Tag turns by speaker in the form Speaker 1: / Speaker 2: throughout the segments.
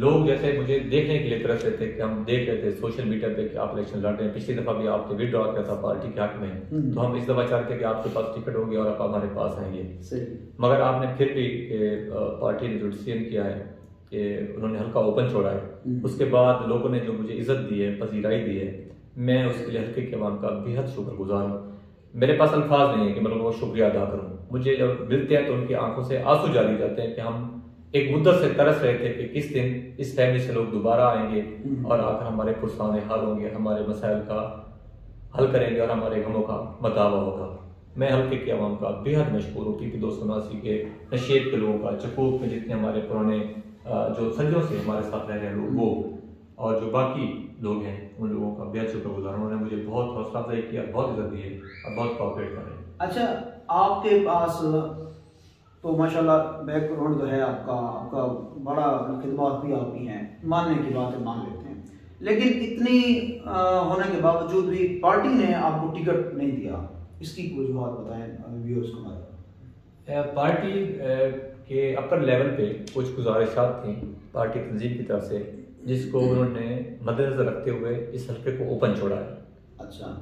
Speaker 1: لوگ جیسے مجھے دیکھنے کے لیے طرف سے تھے کہ ہم دیکھ رہے تھے سوشل میڈیا پہ کہ آپ الیکشن لڑ رہے ہیں، پچھلی دفعہ بھی آپ نے ود ڈرا کیا تھا پارٹی کے حق میں، تو ہم اس دفعہ چاہتے ہیں کہ آپ کے پاس ٹکٹ ہوگی اور آپ ہمارے پاس آئیں گے، مگر آپ نے پھر بھی پارٹی نے جو ڈیسیژن کیا ہے کہ انہوں نے حلقہ اوپن چھوڑا ہے، اس کے بعد لوگوں نے جو مجھے عزت دی ہے، پذیرائی دی ہے، میں اس کے لیے حلقے کے عوام کا بے حد شکر گزار ہوں. میرے پاس الفاظ نہیں ہے کہ میں لوگوں کو شکریہ ادا کروں. مجھے جب ملتے ہیں تو ان کی آنکھوں سے آنسو جاری جاتے ہیں کہ ہم ایک مدت سے ترس رہے تھے کہ کس دن اس فیملی سے لوگ دوبارہ آئیں گے اور آ کر ہمارے پرسان حال ہوں گے، ہمارے مسائل کا حل کریں گے اور ہمارے غموں کا مداوع ہوگا. میں حلقے کے عوام کا بے حد مشکور ہوں، PP 279 کے نشیب کے لوگوں کا، چکوک میں جتنے ہمارے پرانے جو صدیوں سے ہمارے ساتھ رہ رہے ہیں لوگ وہ، اور جو باقی لوگ ہیں ان لوگوں کا بے حد شکر گزار ہوں. انہوں نے مجھے بہت حوصلہ افزائی کیا، بہت عزت دی ہے اور بہت کوآپریٹ کر رہے ہیں.
Speaker 2: اچھا، آپ کے پاس تو ماشاءاللہ بیک گراؤنڈ جو ہے آپ کا بڑا خدمات بھی آپ کی ہیں، ماننے کی بات ہے مان لیتے ہیں، لیکن اتنی ہونے کے باوجود بھی پارٹی نے آپ کو ٹکٹ نہیں دیا، اس کی کوئی وجوہات بتائیں ویورز کو ہمارے.
Speaker 1: پارٹی کے اپر لیول پہ کچھ گزارشات تھیں پارٹی تنظیم کی طرف سے، جس کو انہوں نے مد نظر رکھتے ہوئے اس حلقے کو اوپن چھوڑا ہے.
Speaker 2: اچھا،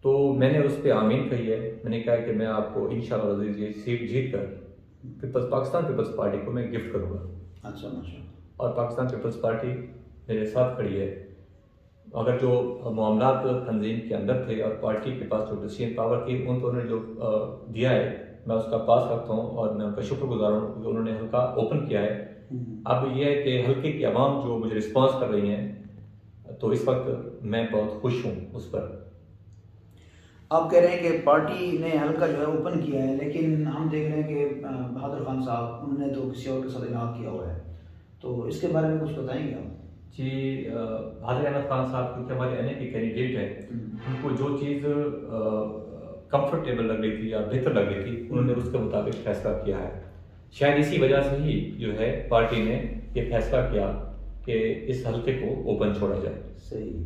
Speaker 1: تو میں نے اس پہ آمین کہی ہے. میں نے کہا کہ میں آپ کو انشاءاللہ عزیز یہ سیٹ جیت کر پاکستان پیپلز پارٹی کو میں گفٹ کروں گا.
Speaker 2: اچھا ماشاءاللہ. اور
Speaker 1: پاکستان پیپلز پارٹی میرے ساتھ کھڑی ہے. اگر جو معاملات تنظیم کے اندر تھے اور پارٹی کے پاس جو ڈیسیژن پاور تھی ان کو انہوں نے جو دیا ہے میں اس کا پاس رکھتا ہوں اور میں ان کا شکر گزار ہوں کیونکہ انہوں نے حلقہ اوپن کیا ہے. اب یہ ہے کہ حلقے کی عوام جو مجھے رسپانس کر رہی ہیں تو اس وقت میں بہت خوش ہوں اس پر.
Speaker 2: آپ کہہ رہے ہیں کہ پارٹی نے حلقہ جو ہے اوپن کیا ہے، لیکن ہم دیکھ رہے ہیں کہ بہادر خان صاحب انہوں نے تو کسی اور کے ساتھ الحاق کیا ہوا ہے، تو اس کے بارے میں کچھ بتائیں گے آپ؟
Speaker 1: جی، بہادر احمد خان صاحب کیونکہ ہمارے این اے کے کینڈیڈیٹ ہیں، ان کو جو چیز کمفرٹیبل لگ رہی تھی یا بہتر لگ رہی تھی انہوں نے اس کے مطابق فیصلہ کیا ہے. شاید اسی وجہ سے ہی جو ہے پارٹی نے یہ فیصلہ کیا کہ اس حلقے کو اوپن چھوڑا جائے. صحیح.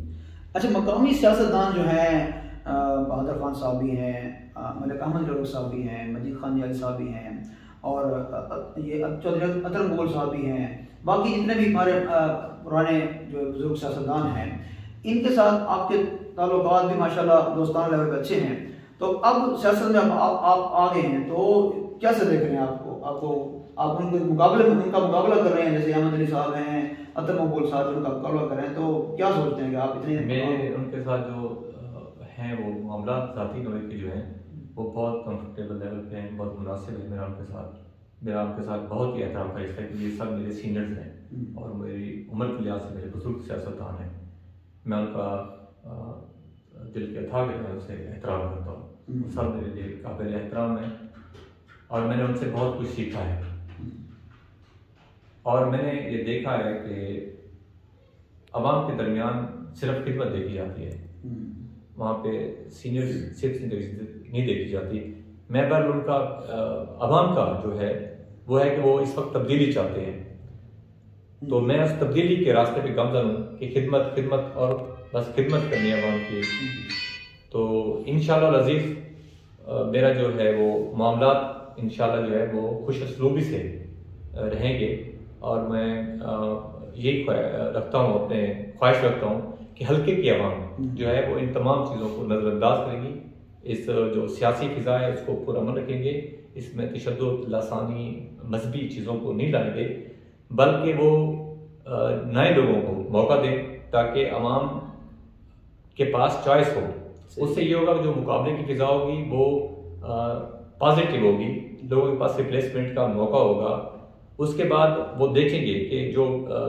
Speaker 2: اچھا، مقامی سیاستدان جو ہیں بہادر خان صاحب بھی ہیں، ملک احمد لڑو صاحب بھی ہیں، مجید خان جالی صاحب بھی ہیں، اور یہ چودھری اطہر مغل صاحب بھی ہیں، باقی جتنے بھی ہمارے پرانے جو بزرگ سیاستدان ہیں، ان کے ساتھ آپ کے تعلقات بھی ماشاءاللہ دوستانہ لیول پہ اچھے ہیں. تو اب سیاست میں آپ آ گئے ہیں تو کیسے دیکھ رہے ہیں آپ ان کے مقابلے میں ان کا مقابلہ کر رہے ہیں، جیسے احمد علی صاحب ہیں، اطہر مغل صاحب ان کا مقابلہ کر رہے ہیں، تو کیا سوچتے ہیں کہ آپ اتنے؟
Speaker 1: میں ان کے ساتھ جو ہیں وہ معاملات ذاتی نوعی کے جو ہیں وہ بہت کمفرٹیبل لیول پہ ہیں، بہت مناسب ہے. میرا ان کے ساتھ بہت ہی احترام کا رشتہ ہے کہ یہ سب میرے سینئرز ہیں اور میری عمر کے لحاظ سے میرے بزرگ سیاستدان ہیں. میں ان کا دل کے اتھاہ کے طرف سے احترام کرتا ہوں. سب میرے لیے قابل احترام ہیں اور میں نے ان سے بہت کچھ سیکھا ہے. اور میں نے یہ دیکھا ہے کہ عوام کے درمیان صرف خدمت دیکھی جاتی ہے، وہاں پہ سینئر نہیں دیکھی جاتی. میں بر ان کا عوام کا جو ہے وہ ہے کہ وہ اس وقت تبدیلی چاہتے ہیں، تو میں اس تبدیلی کے راستے پہ گامزن ہوں کہ خدمت اور بس خدمت کرنی ہے عوام کی. تو انشاءاللہ العزیز میرا جو ہے وہ معاملات انشاءاللہ جو ہے وہ خوش اسلوبی سے رہیں گے اور میں یہی رکھتا ہوں، اپنے خواہش رکھتا ہوں کہ حلقے کی عوام جو ہے وہ ان تمام چیزوں کو نظر انداز کرے گی. اس جو سیاسی فضا ہے اس کو پرامن رکھیں گے، اس میں تشدد، لاسانی، مذہبی چیزوں کو نہیں لائیں گے، بلکہ وہ نئے لوگوں کو موقع دیں تاکہ عوام کے پاس چوائس ہو. اس سے یہ ہوگا کہ جو مقابلے کی فضا ہوگی وہ پازیٹیو ہوگی، لوگوں کے پاس ریپلیسمنٹ کا موقع ہوگا. اس کے بعد وہ دیکھیں گے کہ جو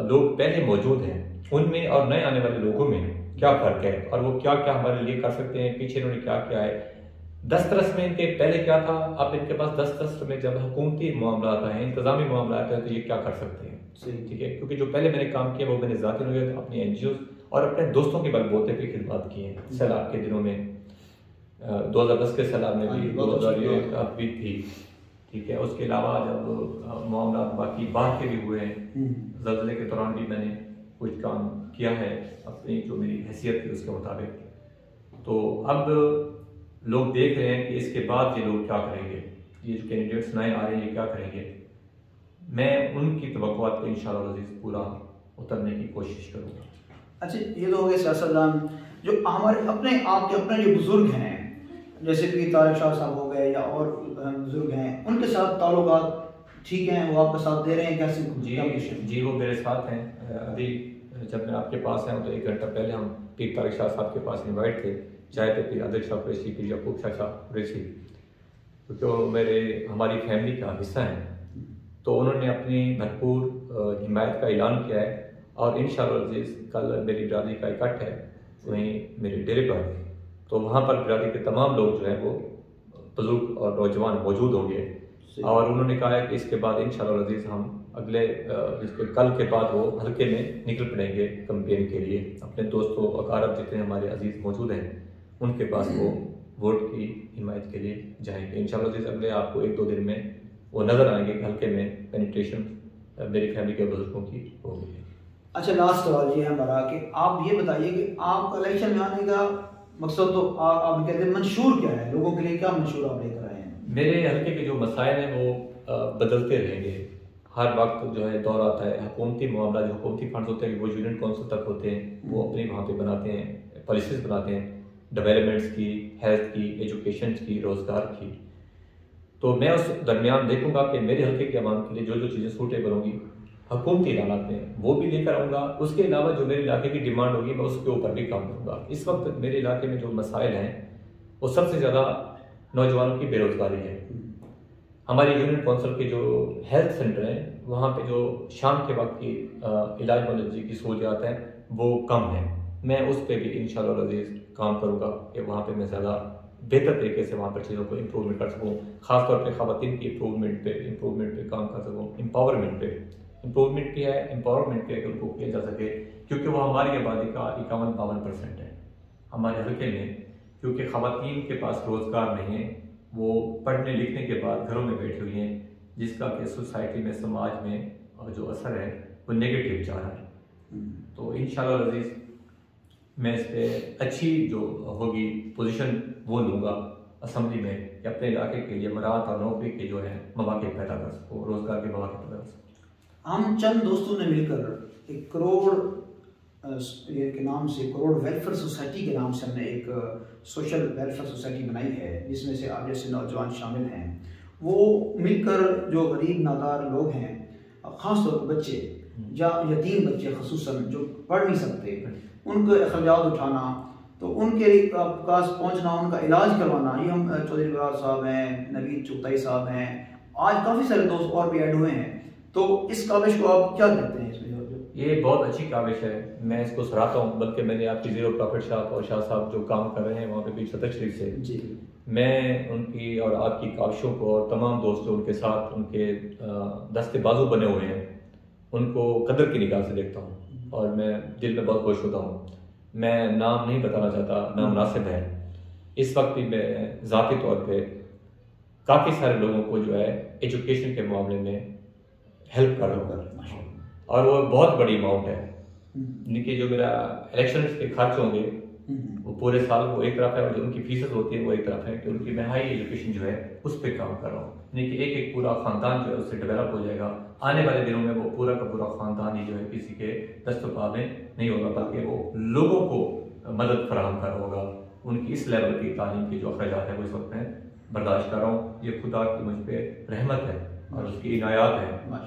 Speaker 1: لوگ پہلے موجود ہیں ان میں اور نئے آنے والے لوگوں میں کیا فرق ہے اور وہ کیا کیا ہمارے لیے کر سکتے ہیں، پیچھے انہوں نے کیا کیا ہے. دسترس میں ان کے پہلے کیا تھا، اب ان کے پاس دسترس میں جب حکومتی معاملات ہیں، انتظامی معاملات ہیں تو یہ کیا کر سکتے ہیں. ٹھیک ہے، کیونکہ جو پہلے میں نے کام کیا وہ میں نے ذاتی نوعیت اپنی NGOs اور اپنے دوستوں کے بل بوتے پہ خدمات کی ہیں. سیلاب کے دنوں میں 2010 کے سیلاب میں بھی 2001 بھی تھی. ٹھیک ہے، اس کے علاوہ جب معاملات باقی باہر کے بھی ہوئے ہیں، زلزلے کے دوران بھی میں نے کچھ کام کیا ہے اپنی جو میری حیثیت تھی اس کے مطابق. تو اب لوگ دیکھ رہے ہیں کہ اس کے بعد یہ لوگ کیا کریں گے، یہ جو کینڈیڈیٹس نئے آ رہے ہیں یہ کیا کریں گے. میں ان کی توقعات کو انشاءاللہ عزیز پورا اترنے کی کوشش کروں گا۔
Speaker 2: اچھا یہ تو ہو گئے سیاستدان جو ہمارے اپنے آپ کے اپنے جو بزرگ ہیں جیسے کہ طارق شاہ صاحب ہو گئے یا اور بزرگ ہیں، ان کے ساتھ تعلقات ٹھیک ہیں؟ وہ آپ کا ساتھ دے رہے ہیں کیسے؟
Speaker 1: جی وہ میرے ساتھ ہیں۔ ابھی جب میں آپ کے پاس آیا ہوں تو 1 گھنٹہ پہلے ہم پیر طارق شاہ صاحب کے پاس انوائٹ تھے، چائے پہ پیر عادل شاہ قریشی، پیر یعقوب شاہ قریشی، کیونکہ وہ ہماری فیملی کا حصہ ہیں، تو انہوں نے اپنی بھرپور حمایت کا اعلان کیا ہے، اور انشاءاللہ عزیز کل میری برادری کا اکٹھ ہے وہیں میرے ڈیرے پر، تو وہاں پر برادری کے تمام لوگ جو ہیں وہ بزرگ اور نوجوان موجود ہوں گے، اور انہوں نے کہا ہے کہ اس کے بعد انشاءاللہ عزیز ہم اگلے کل کے بعد وہ حلقے میں نکل پڑیں گے کمپین کے لیے، اپنے دوستوں اقارب جتنے ہمارے عزیز موجود ہیں ان کے پاس وہ ووٹ کی حمایت کے لیے جائیں گے انشاءاللہ عزیز۔ اگلے آپ کو 1-2 دن میں وہ نظر آئیں گے کہ حلقے میں پینیٹریشن میری فیملی کے بزرگوں کی ہوگی۔
Speaker 2: اچھا لاسٹ سوال یہ ہے ہمارا کہ آپ یہ بتائیے کہ آپ کا الیکشن میں آنے کا مقصد تو آپ کہتے ہیں منشور کیا ہے، لوگوں کے لیے کیا منشور آپ لے کر آئے ہیں؟
Speaker 1: میرے حلقے کے جو مسائل ہیں وہ بدلتے رہیں گے، ہر وقت جو ہے دور آتا ہے، حکومتی معاملہ جو حکومتی فنڈز ہوتے ہیں وہ یونین کونسل تک ہوتے ہیں، وہ اپنی وہاں پہ بناتے ہیں، پالیسیز بناتے ہیں ڈیولپمنٹس کی، ہیلتھ کی، ایجوکیشن کی، روزگار کی، تو میں اس درمیان دیکھوں گا کہ میرے حلقے کے عوام کے لیے جو جو چیزیں سوٹیبل ہوں گی حکومتی اعلانات میں وہ بھی لے کر آؤں گا، اس کے علاوہ جو میرے علاقے کی ڈیمانڈ ہوگی میں اس کے اوپر بھی کام کروں گا۔ اس وقت میرے علاقے میں جو مسائل ہیں وہ سب سے زیادہ نوجوانوں کی بے روزگاری ہے۔ ہماری یونین کونسل کے جو ہیلتھ سینٹر ہیں وہاں پہ جو شام کے وقت کی علاج معالجے کی سہولیات ہیں وہ کم ہیں، میں اس پہ بھی انشاءاللہ عزیز کام کروں گا کہ وہاں پہ میں زیادہ بہتر طریقے سے وہاں پر چیزوں کو امپروومنٹ کر سکوں، خاص طور پہ خواتین کی امپروومنٹ پہ کام کر سکوں، امپروومنٹ بھی ہے، امپاورمنٹ پہ ان کو کیا جا سکے، کیونکہ وہ ہماری آبادی کا 51-52% ہے ہمارے حلقے میں، کیونکہ خواتین کے پاس روزگار نہیں ہے، وہ پڑھنے لکھنے کے بعد گھروں میں بیٹھی ہوئی ہیں، جس کا کہ سوسائٹی میں سماج میں جو اثر ہے وہ نیگیٹو جا رہا ہے۔ تو انشاءاللہ عزیز میں اس پہ اچھی جو ہوگی پوزیشن وہ لوں گا اسمبلی میں کہ اپنے علاقے کے لیے مراعات اور نوکری کے جو ہے مواقع پیدا کر سکوں، روزگار کے مواقع پیدا کر سکوں۔
Speaker 2: ہم چند دوستوں نے مل کر ایک کروڑ کے نام سے، کروڑ ویلفیئر سوسائٹی کے نام سے ہم نے ایک سوشل ویلفیئر سوسائٹی بنائی ہے، جس میں سے آپ جیسے نوجوان شامل ہیں، وہ مل کر جو غریب نادار لوگ ہیں، خاص طور پر بچے یا یتیم بچے خصوصاً جو پڑھ نہیں سکتے، ان کے اخراجات اٹھانا، تو ان کے پاس پہنچنا، ان کا علاج کروانا، یہ ہم چودھری برار صاحب ہیں، نوید چغتائی صاحب ہیں، آج کافی سارے دوست اور بھی ایڈ ہوئے ہیں، تو اس کاوش کو آپ کیا کہتے ہیں؟ اس میں
Speaker 1: یہ بہت اچھی کاوش ہے، میں اس کو سراہتا ہوں، بلکہ میں نے آپ کی زیرو پرافٹ شاپ اور شاہ صاحب جو کام کر رہے ہیں وہاں پہ بھی صدر شریف سے
Speaker 2: جی، میں
Speaker 1: ان کی اور آپ کی کاوشوں کو اور تمام دوست جو ان کے ساتھ ان کے دستے بازو بنے ہوئے ہیں ان کو قدر کی نگاہ سے دیکھتا ہوں، اور میں دل میں بہت خوش ہوتا ہوں۔ میں نام نہیں بتانا چاہتا، نامناسب ہے، اس وقت بھی میں ذاتی طور پہ کافی سارے لوگوں کو جو ہے ایجوکیشن کے معاملے میں ہیلپ کر رہا ہوں، اور وہ بہت بڑی اماؤنٹ ہے، یعنی کہ جو میرا الیکشن کے خرچ ہوں گے وہ پورے سال وہ ایک طرف ہے، اور جو ان کی فیسز ہوتی ہے وہ ایک طرف ہے، کہ ان کی میں ہائی ایجوکیشن جو ہے اس پہ کام کر رہا ہوں، یعنی کہ ایک پورا خاندان جو ہے اس سے ڈیولپ ہو جائے گا۔ آنے والے دنوں میں وہ پورا کا پورا خاندان ہی جو ہے کسی کے دست و پا میں نہیں ہوگا، بلکہ وہ لوگوں کو مدد فراہم کر ہوگا۔ ان کی اس لیول کی تعلیم کی جو اخراجات ہے وہ اس وقت میں برداشت کر رہا ہوں، یہ خدا کی مجھ پہ رحمت ہے اور اس کی عنایات ہے،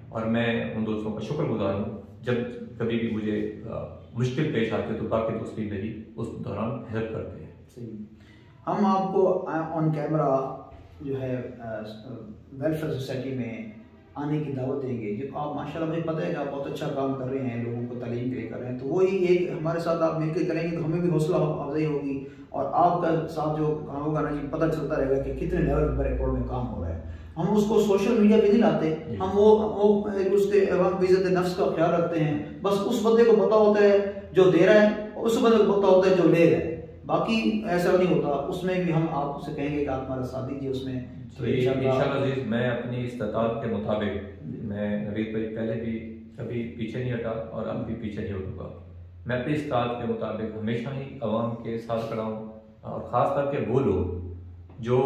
Speaker 1: اور میں ان دوستوں کا شکر گزار ہوں۔ جب کبھی بھی مجھے مشکل پیش آتی ہے تو باقی دوست بھی میری اس دوران ہیلپ کرتے ہیں۔
Speaker 2: ہم آپ کو آن کیمرہ جو ہے ویلفیئر سوسائٹی میں آنے کی دعوت دیں گے، جب آپ ماشاءاللہ مجھے پتہ ہے کہ آپ بہت اچھا کام کر رہے ہیں، لوگوں کو تعلیم کے لیے کر رہے ہیں، تو وہی ایک ہمارے ساتھ آپ مل کے کریں گے تو ہمیں بھی حوصلہ افزائی ہوگی، اور آپ کا ساتھ جو کام ہوگا نا جی پتہ چلتا رہے گا کہ کتنے لیول پر ریکارڈ میں کام ہو رہا ہے۔ ہم اس کو سوشل میڈیا پہ نہیں لاتے، ہم وہ اس کے وقت عزت نفس کا خیال رکھتے ہیں، بس اس بندے کو پتہ ہوتا ہے جو دے رہا ہے، اور اس بندے کو پتہ ہوتا ہے جو لے رہا ہے، باقی ایسا نہیں ہوتا۔ اس میں بھی ہم آپ سے کہیں گے کہ آپ ہمارا ساتھ دیجیے اس میں۔
Speaker 1: تو انشاءاللہ عزیز میں اپنی استطاعت کے مطابق، میں نوید بھائی پہلے بھی کبھی پیچھے نہیں ہٹا اور اب بھی پیچھے نہیں ہٹوں گا، میں اپنی استطاعت کے مطابق ہمیشہ ہی عوام کے ساتھ کھڑا ہوں، اور خاص کر کے وہ لوگ جو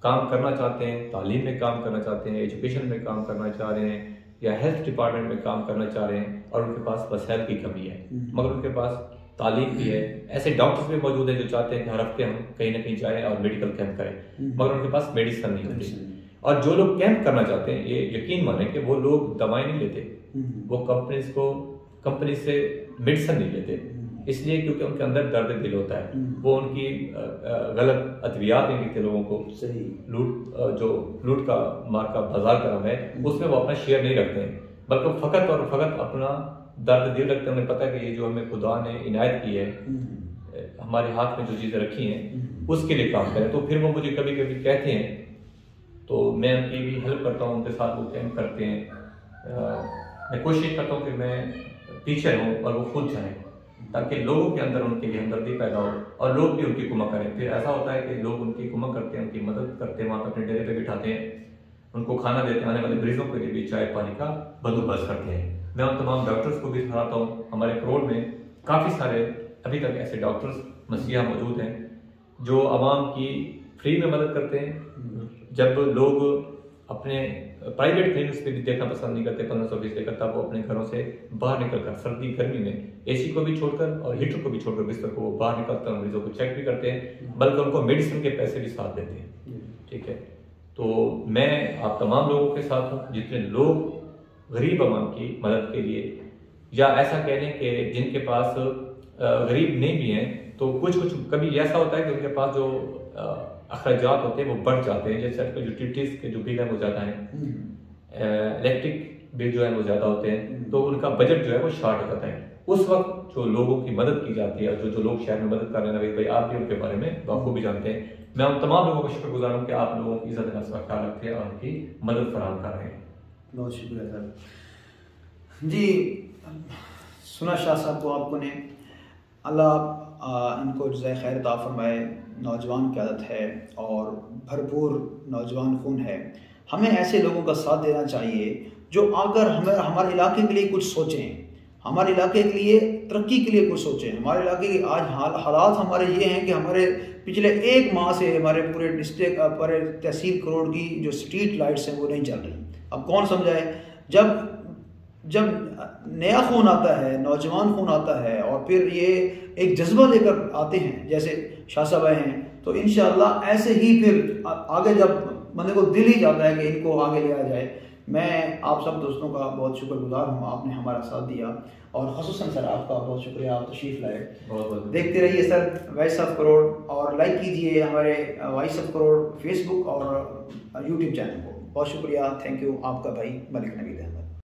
Speaker 1: کام کرنا چاہتے ہیں، تعلیم میں کام کرنا چاہتے ہیں، ایجوکیشن میں کام کرنا چاہ رہے ہیں یا ہیلتھ ڈپارٹمنٹ میں کام کرنا چاہ رہے ہیں اور ان کے پاس وسائل کی کمی ہے، مگر ان کے پاس تعلیم بھی ہے. ایسے ڈاکٹرز بھی موجود ہیں جو چاہتے ہیں کہ ہر ہفتے ہم کہیں نہ کہیں جائیں اور میڈیکل کیمپ کریں، مگر ان کے پاس میڈیسن نہیں ہوتی. اور جو لوگ کیمپ کرنا چاہتے ہیں یہ یقین مانیں کہ وہ لوگ دوائیں نہیں لیتے، وہ کمپنی سے میڈیسن نہیں لیتے، اس لیے کیونکہ ان کے اندر درد دل ہوتا ہے. وہ ان کی غلط ادویات نہیں لکھتے لوگوں کو. جو لوٹ کا مار کا بازار کا نام ہے اس میں وہ اپنا شیئر نہیں رکھتے ہیں، بلکہ فقط اور فقط اپنا درد دل رکھتے ہیں. انہیں پتہ ہے کہ یہ جو ہمیں خدا نے عنایت کی ہے، ہمارے ہاتھ میں جو چیزیں رکھی ہیں اس کے لیے کام کریں. تو پھر وہ مجھے کبھی کبھی کہتے ہیں تو میں ان کی بھی ہیلپ کرتا ہوں، ان کے ساتھ وہ کیمپ کرتے ہیں. میں کوشش کرتا ہوں کہ میں پیچھے رہوں اور وہ خود جائیں تاکہ لوگوں کے اندر ان کے لیے ہمدردی پیدا ہو اور لوگ بھی ان کی کمک کریں. پھر ایسا ہوتا ہے کہ لوگ ان کی کمک کرتے ہیں، ان کی مدد کرتے ہیں، وہاں پہ اپنے ڈیرے پہ بٹھاتے ہیں، ان کو کھانا دیتے ہیں، آنے والے مریضوں کے لیے بھی چائے پانی کا بندوبست کرتے ہیں. میں ان تمام ڈاکٹرز کو بھی سراہتا ہوں. ہمارے کروڑ میں کافی سارے ابھی تک ایسے ڈاکٹرز مسیحا موجود ہیں جو عوام کی فری میں مدد کرتے ہیں. جب لوگ اپنے پرائیویٹ کلینکس پہ بھی دیکھنا پسند نہیں کرتے 1500 فیس لے کر، تب وہ اپنے گھروں سے باہر نکل کر سردی گرمی میں اے سی کو بھی چھوڑ کر اور ہیٹر کو بھی چھوڑ کر بستر کو وہ باہر نکلتے ہیں، مریضوں کو چیک بھی کرتے ہیں، بلکہ ان کو میڈیسن کے پیسے بھی ساتھ دیتے ہیں. ٹھیک ہے، تو میں آپ تمام لوگوں کے ساتھ ہوں جتنے لوگ غریب عوام کی مدد کے لیے، یا ایسا کہہ لیں کہ جن کے پاس غریب نہیں بھی ہیں تو کچھ کبھی ایسا ہوتا ہے کہ ان کے پاس جو اخراجات ہوتے ہیں وہ بڑھ جاتے ہیں، جیسے یوٹیلیٹیز کے جو بل ہیں وہ زیادہ ہیں، الیکٹرک بل جو ہے وہ زیادہ ہوتے ہیں، تو ان کا بجٹ جو ہے وہ شارٹ ہو جاتا ہے. اس وقت جو لوگوں کی مدد کی جاتی ہے، جو لوگ شہر میں مدد کر رہے ہیں، نوید بھائی آپ بھی ان کے بارے میں بخوبی جانتے ہیں. میں ان تمام لوگوں کا شکر گزار ہوں کہ آپ لوگوں کی عزت نفس کا خیال رکھتے ہیں اور ان کی مدد فراہم کر رہے ہیں.
Speaker 2: بہت شکریہ سر. جی سنا شاہ صاحب کو آپ کو نے، اللہ ان کو جزائے خیر عطا فرمائے. نوجوان قیادت ہے اور بھرپور نوجوان خون ہے. ہمیں ایسے لوگوں کا ساتھ دینا چاہیے جو اگر ہمارے علاقے کے لیے کچھ سوچیں، ہمارے علاقے کے لیے ترقی کے لیے کچھ سوچیں. ہمارے علاقے کے آج حالات ہمارے یہ ہیں کہ ہمارے پچھلے 1 ماہ سے ہمارے پورے ڈسٹرکٹ پورے تحصیل کروڑ کی جو اسٹریٹ لائٹس ہیں وہ نہیں چل رہی. اب کون سمجھائے؟ جب نیا خون آتا ہے، نوجوان خون آتا ہے اور پھر یہ ایک جذبہ لے کر آتے ہیں جیسے شاہ صاحب آئے ہیں، تو انشاءاللہ ایسے ہی پھر آگے جب بندے کو دل ہی جاتا ہے کہ ان کو آگے لیا جائے. میں آپ سب دوستوں کا بہت شکر گزار ہوں، آپ نے ہمارا ساتھ دیا، اور خصوصاً سر آپ کا بہت شکریہ، آپ تشریف لائے. دیکھتے رہیے سر وائس آف کروڑ، اور لائک کیجئے ہمارے وائس آف کروڑ فیس بک اور یوٹیوب چینل کو. بہت شکریہ، تھینک یو. آپ کا بھائی ملک نوید.